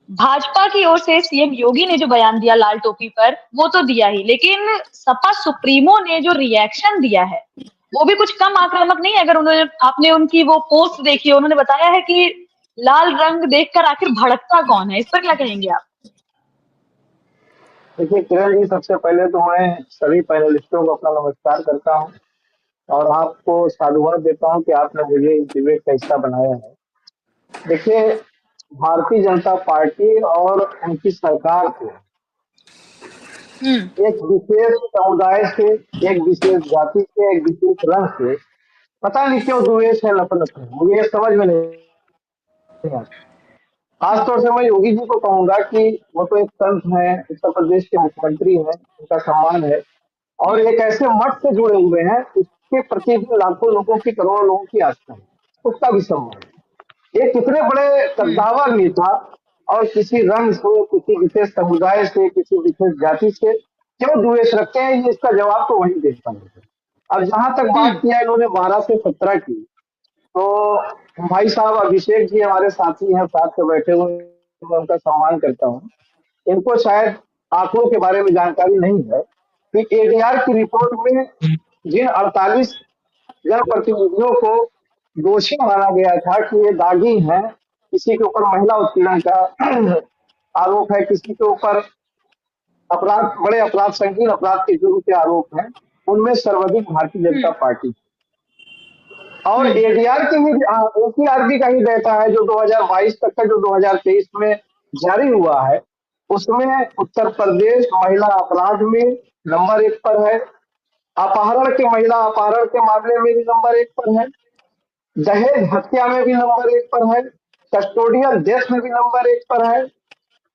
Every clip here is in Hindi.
भाजपा की ओर से सीएम योगी ने जो बयान दिया लाल टोपी पर, वो तो दिया ही, लेकिन सपा सुप्रीमो ने जो रिएक्शन दिया है, वो भी कुछ कम आक्रामक नहीं है। अगर उन्होंने आपने उनकी वो पोस्ट देखी है, उन्होंने बताया है कि लाल रंग देखकर आखिर भड़कता कौन है। इस पर क्या कहेंगे आप? देखिए किरण जी, सबसे पहले तो मैं सभी पैनलिस्टों को अपना नमस्कार करता हूँ और आपको साधुवाद देता हूँ कि आपने मुझे इस डिबेट का हिस्सा बनाया है। देखिए, भारतीय जनता पार्टी और उनकी सरकार को हम्म। एक विशेष समुदाय से, एक विशेष जाति से, एक विशेष रंग से पता नहीं क्यों द्वेष है, नफरत है। मुझे ये समझ में नहीं आता। खासतौर से मैं योगी जी को कहूंगा कि वो तो एक संत हैं, उत्तर प्रदेश के मुख्यमंत्री हैं, उनका सम्मान है और एक ऐसे मठ से जुड़े हुए हैं, उसके प्रति भी लाखों लोगों की, करोड़ों लोगों की आस्था है, उसका भी सम्मान है। ये कितने बड़े हम्म। कद्दावर नेता और किसी रंग से, किसी विशेष समुदाय से, किसी विशेष जाति से क्यों द्वेष रखते हैं, ये इसका जवाब तो वही देता है। अब जहां तक बात हम्म। किया इन्होंने 12 से 17 की, तो भाई साहब अभिषेक जी हमारे साथी हैं, साथ में बैठे हुए, मैं उनका सम्मान करता हूँ। इनको शायद आंकड़ों के बारे में जानकारी नहीं है कि एडीआर की रिपोर्ट में जिन 48 जनप्रतिनिधियों को दोषी माना गया था कि ये दागी हैं, किसी के ऊपर महिला उत्पीड़न का आरोप है, किसी के ऊपर अपराध, बड़े अपराध, संगीन अपराध के जुर्म के आरोप हैं, उनमें सर्वाधिक भारतीय जनता हम्म। पार्टी और हम्म। एडीआर की भी, ओपीआरबी का ही डाटा है जो 2022 तक का, जो 2023 में जारी हुआ है, उसमें उत्तर प्रदेश महिला अपराध में नंबर 1 पर है, अपहरण के, महिला अपहरण के मामले में भी नंबर 1 पर है, दहेज हत्या में भी नंबर 1 पर है, कस्टोडियल डेथ में भी नंबर 1 पर है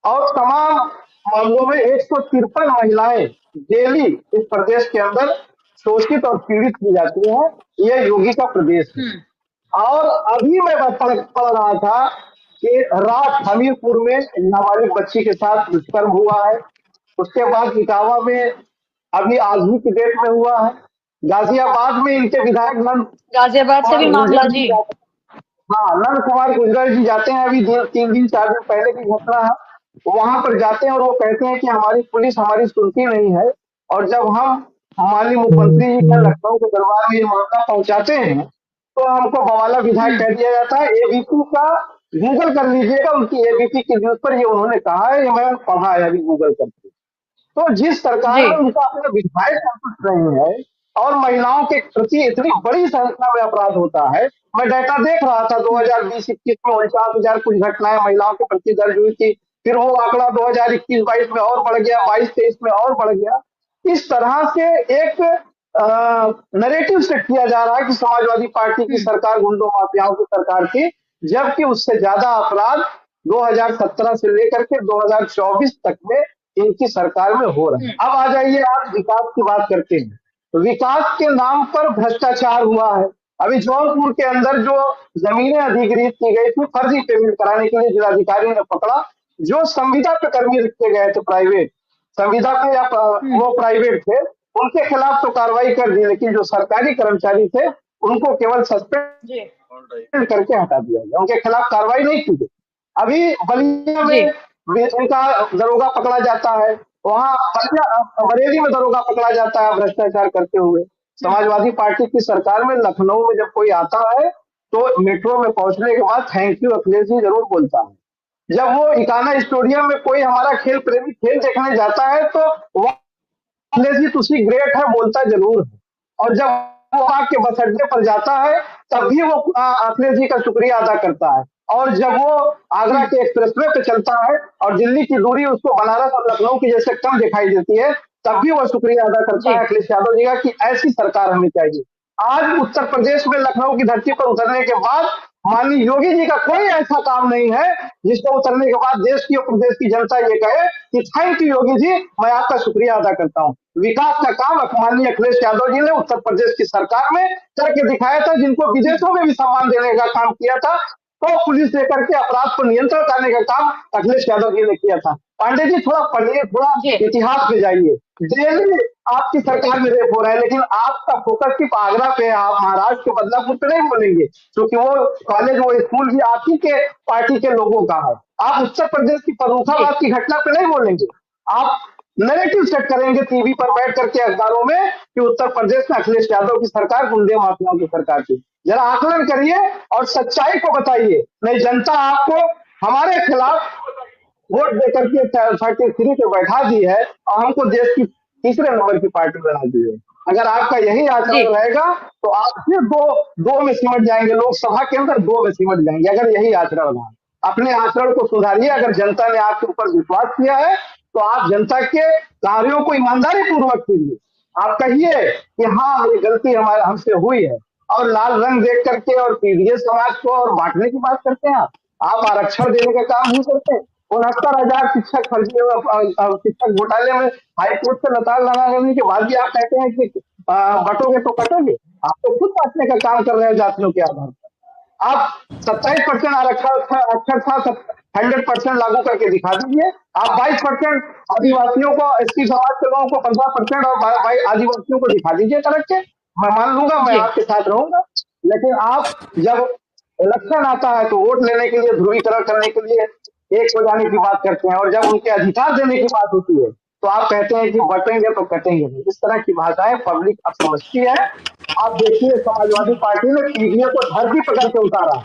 और तमाम मामलों में 153 महिलाएं डेली इस प्रदेश के अंदर शोषित और पीड़ित की जाती हैं। ये योगी का प्रदेश है। हम्म। और अभी मैं पढ़ रहा था कि रात हमीरपुर में नाबालिग बच्ची के साथ दुष्कर्म हुआ है। उसके बाद इटावा में अभी आज ही की डेट में हुआ है। गाजियाबाद में इनके विधायक नंद गाजियाबाद से कुमार भी मामला गुर्जर जी जी। जाते हैं। हाँ, नंद कुमार गुर्जर जी जाते हैं, अभी 3 दिन 4 दिन पहले की घटना है। वहां पर जाते हैं और वो कहते हैं कि हमारी पुलिस हमारी सुनती नहीं है और जब हम माननीय मुख्यमंत्री जी के लखनऊ के दरबार में ये मामला पहुंचाते हैं तो हमको बवाला विधायक हम्म। कह दिया जाता है। एबीपी का गूगल कर लीजिएगा, उनकी एबीपी की न्यूज पर ये उन्होंने कहा है, ये मैंने पढ़ा है अभी गूगल करके। तो जिस सरकार जी। में उनका अपना विधायक संतुष्ट नहीं है और महिलाओं के प्रति इतनी बड़ी संख्या में अपराध होता है। मैं डाटा देख रहा था, हम्म। 2020-21 में 49,000 कुछ घटनाएं महिलाओं के प्रति दर्ज हुई थी। फिर वो आंकड़ा 2021-22 में और बढ़ गया, 22-23 में और बढ़ गया। इस तरह से एक नरेटिव सेट किया जा रहा है कि समाजवादी पार्टी की हम्म। सरकार गुंडों माफियाओं की सरकार थी, जबकि उससे ज्यादा अपराध 2017 से लेकर के 2024 तक में इनकी सरकार में हो रहे हैं। हम्म। अब आ जाइए, आप विकास की बात करते हैं तो विकास के नाम पर भ्रष्टाचार हुआ है। अभी जौनपुर के अंदर जो जमीनें अधिग्रहित की गई थी फर्जी पेमेंट कराने के लिए, जिलाधिकारी ने पकड़ा। जो संविदा पे कर्मी रखे गए थे प्राइवेट, संविदा पे या हम्म। वो प्राइवेट थे, उनके खिलाफ तो कार्रवाई कर दी, लेकिन जो सरकारी कर्मचारी थे उनको केवल सस्पेंड जी। करके हटा दिया गया, उनके खिलाफ कार्रवाई नहीं की गई। अभी बलिया जी। में इनका दरोगा पकड़ा जाता है, वहां बरेली में दरोगा पकड़ा जाता है भ्रष्टाचार करते हुए। हम्म। समाजवादी पार्टी की सरकार में लखनऊ में जब कोई आता है तो मेट्रो में पहुंचने के बाद थैंक यू अखिलेश जी जरूर बोलता है। जब वो इकाना स्टेडियम में कोई हमारा खेल प्रेमी खेल देखने जाता है तो वह अखिलेश जी तुसी ग्रेट है बोलता जरूर है। और जब वो आके बस अड्डे पर जाता है तब भी वो अखिलेश जी का शुक्रिया अदा करता है। और जब वो आगरा हम्म। के एक्सप्रेसवे पे चलता है और दिल्ली की दूरी उसको बनारस और लखनऊ की जैसे कम दिखाई देती है, तब भी वो शुक्रिया अदा करता जी। है अखिलेश यादव जी का कि ऐसी सरकार हमें चाहिए। आज उत्तर प्रदेश में लखनऊ की धरती पर उतरने के बाद माननीय योगी जी का कोई ऐसा काम नहीं है जिसको उतरने के बाद देश की और प्रदेश की जनता ये कहे कि थैंक यू योगी जी, मैं आपका शुक्रिया अदा करता हूँ। विकास का काम माननीय अखिलेश यादव जी ने उत्तर प्रदेश की सरकार में करके दिखाया था, जिनको हम्म। विदेशों में भी सम्मान देने का काम किया था। तो पुलिस लेकर के अपराध पर नियंत्रण करने का काम अखिलेश यादव जी ने किया था। पांडे जी थोड़ा पढ़िए, थोड़ा जी इतिहास में जाइए। डेली आपकी सरकार में रेप हो रहा है, लेकिन आपका फोकस सिर्फ आगरा पे है। आप महाराष्ट्र के बदलापुर पे नहीं बोलेंगे, क्योंकि वो कॉलेज, वो स्कूल भी आप ही के पार्टी के लोगों का है। आप उत्तर प्रदेश की जी फर्रुखाबाद की घटना पे नहीं बोलेंगे। आप नैरेटिव सेट करेंगे टीवी पर बैठ करके अखबारों में कि उत्तर प्रदेश में अखिलेश यादव की सरकार गुंडे माफियाओं की सरकार थी। जरा आकलन करिए और सच्चाई को बताइए। नहीं, जनता आपको हमारे खिलाफ वोट देकर के 33 पे बैठा दी है और हमको देश की तीसरे नंबर की पार्टी बना दी है। अगर आपका यही जी आचरण रहेगा तो आप फिर दो दो में सिमट जाएंगे, लोकसभा के अंदर दो में सिमट जाएंगे, अगर यही आचरण रहा। अपने आचरण को सुधारिए। अगर जनता ने आपके ऊपर विश्वास किया है तो आप जनता के कार्यों को ईमानदारी पूर्वक कीजिए। आप कहिए कि हाँ, ये गलती हमारे हमसे हुई है, और लाल रंग देख करके और पीड़ित समाज को और बांटने की बात करते हैं आप आरक्षण देने का काम नहीं करते। 69,000 शिक्षक फर्जी शिक्षक घोटाले में हाईकोर्ट से नताल लगाने के बाद भी आप कहते हैं कि बटोगे तो कटोगे। आप तो खुद बांटने का काम कर रहे हैं जातियों के आधार पर। आप 27% आरक्षण अक्षर था, 100% लागू करके दिखा दीजिए। आप 22% आदिवासियों को, एसटी समाज के लोगों को 15% और आदिवासियों को दिखा दीजिए करके, मैं मान लूंगा, मैं जी आपके साथ रहूंगा। लेकिन आप जब इलेक्शन आता है तो वोट लेने के लिए, ध्रुवीकरण करने के लिए एक हो जाने की बात करते हैं, और जब उनके अधिकार देने की बात होती है तो आप कहते हैं कि बटेंगे तो कटेंगे नहीं। इस तरह की भाषाएं पब्लिक अब समझती है। आप देखिए, समाजवादी पार्टी ने पीडीए को धरती पकड़ के उतारा।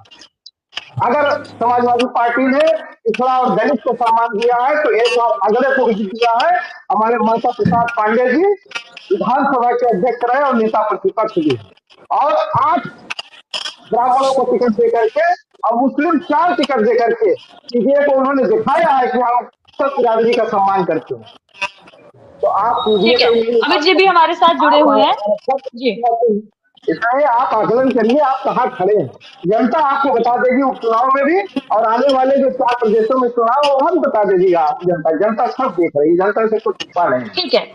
अगर समाजवादी पार्टी ने पिछड़ा और दलित को सम्मान दिया है तो एक और अगले को भी दिया है। हमारे ममता प्रसाद पांडे जी विधानसभा के अध्यक्ष रहे और नेता प्रतिपक्ष भी हैं। और 8 ब्राह्मणों को टिकट दे करके और मुस्लिम 4 टिकट दे करके पीडीए को उन्होंने दिखाया है कि हम सब बिरादरी का सम्मान करते हैं। तो आप पीडीए ठीक है। पे उंगली अमित उठाते जी भी हैं। हमारे साथ जुड़े आप हुए हैं। जी आरक्षण, इसलिए आप आकलन करिए आप कहाँ खड़े हैं। जनता आपको बता देगी उपचुनाव में भी, और आने वाले जो 4 प्रदेशों में चुनाव, वहां भी बता देगी। आप जनता जनता सब देख रही है, जनता से कुछ छुपा नहीं है। ठीक है।